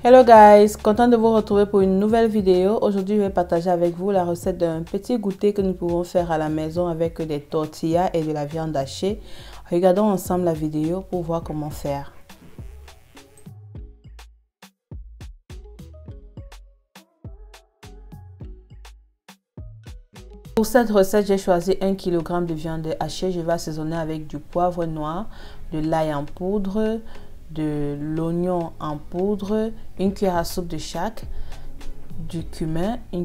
Hello guys, content de vous retrouver pour une nouvelle vidéo. Aujourd'hui, je vais partager avec vous la recette d'un petit goûter que nous pouvons faire à la maison avec des tortillas et de la viande hachée. Regardons ensemble la vidéo pour voir comment faire. Pour cette recette, j'ai choisi 1 kg de viande hachée. Je vais assaisonner avec du poivre noir, de l'ail en poudre, de l'oignon en poudre, une cuillère à soupe de chaque, du cumin, une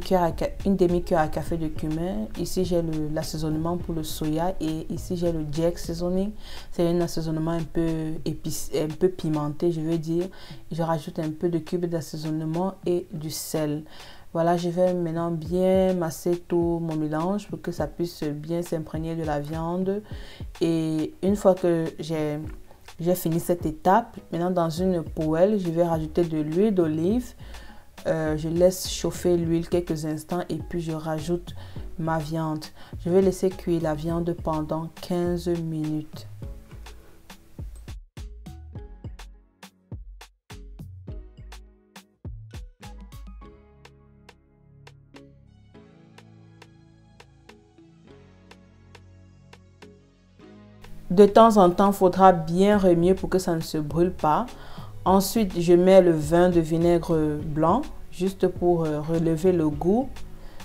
demi-cuillère à café de cumin. Ici j'ai l'assaisonnement pour le soya et ici j'ai le jack seasoning. C'est un assaisonnement un peu épicé, un peu pimenté, je veux dire. Je rajoute un peu de cubes d'assaisonnement et du sel. Voilà, je vais maintenant bien masser tout mon mélange pour que ça puisse bien s'imprégner de la viande. Et une fois que j'ai fini cette étape, maintenant dans une poêle, je vais rajouter de l'huile d'olive. Je laisse chauffer l'huile quelques instants et puis je rajoute ma viande. Je vais laisser cuire la viande pendant 15 minutes. De temps en temps, il faudra bien remuer pour que ça ne se brûle pas. Ensuite, je mets le vin de vinaigre blanc, juste pour relever le goût.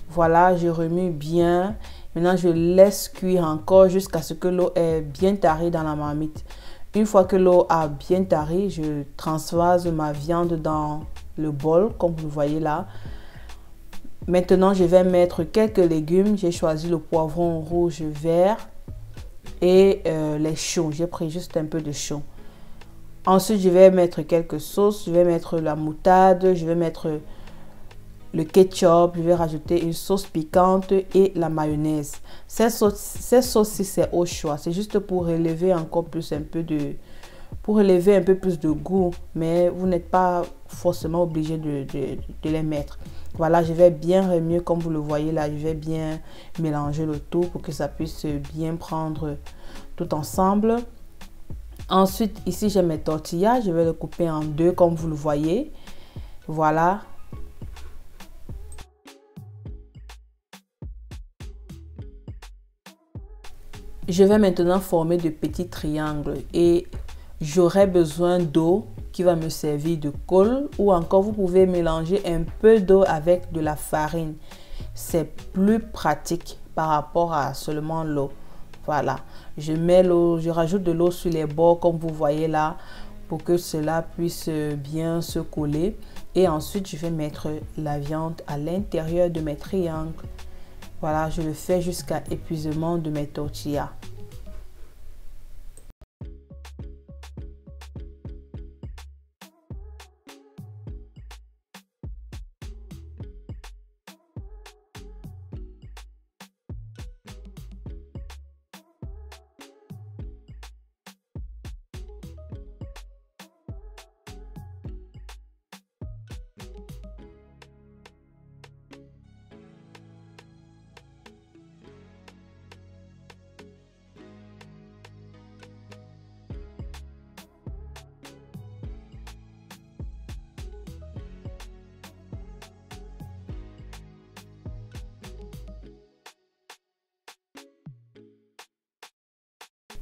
Voilà, je remue bien. Maintenant, je laisse cuire encore jusqu'à ce que l'eau est bien tarie dans la marmite. Une fois que l'eau a bien tari, je transvase ma viande dans le bol, comme vous le voyez là. Maintenant, je vais mettre quelques légumes. J'ai choisi le poivron rouge vert et les choux. J'ai pris juste un peu de choux. Ensuite, je vais mettre quelques sauces. Je vais mettre la moutarde, je vais mettre le ketchup, je vais rajouter une sauce piquante et la mayonnaise. Ces sauces-ci, c'est au choix. C'est juste pour élever encore plus un peu de... pour élever un peu plus de goût. Mais vous n'êtes pas forcément obligé de les mettre. Voilà, je vais bien remuer comme vous le voyez là. Je vais bien mélanger le tout pour que ça puisse bien prendre tout ensemble. Ensuite, ici, j'ai mes tortillas. Je vais les couper en deux comme vous le voyez. Voilà. Je vais maintenant former de petits triangles et j'aurai besoin d'eau qui va me servir de colle ou encore vous pouvez mélanger un peu d'eau avec de la farine. C'est plus pratique par rapport à seulement l'eau. Voilà, je mets l'eau, je rajoute de l'eau sur les bords comme vous voyez là pour que cela puisse bien se coller. Et ensuite, je vais mettre la viande à l'intérieur de mes triangles. Voilà, je le fais jusqu'à épuisement de mes tortillas.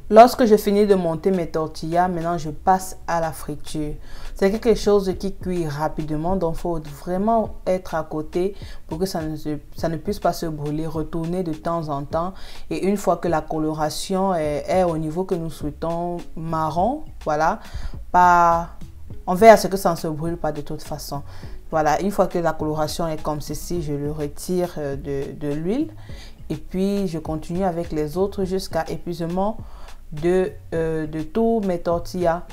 Lorsque je finis de monter mes tortillas, maintenant je passe à la friture. C'est quelque chose qui cuit rapidement, donc il faut vraiment être à côté pour que ça ne puisse pas se brûler. Retourner de temps en temps. Et une fois que la coloration est au niveau que nous souhaitons, marron, voilà, on veut à ce que ça ne se brûle pas de toute façon. Voilà, une fois que la coloration est comme ceci, je le retire de l'huile. Et puis je continue avec les autres jusqu'à épuisement de tous mes tortillas.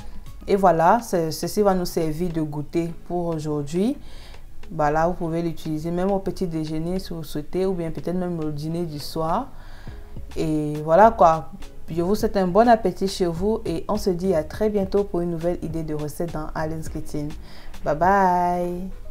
Et voilà, ceci va nous servir de goûter pour aujourd'hui. Voilà, vous pouvez l'utiliser même au petit déjeuner si vous souhaitez, ou bien peut-être même au dîner du soir. Et voilà quoi, je vous souhaite un bon appétit chez vous et on se dit à très bientôt pour une nouvelle idée de recette dans Alen's Kitchen. Bye bye.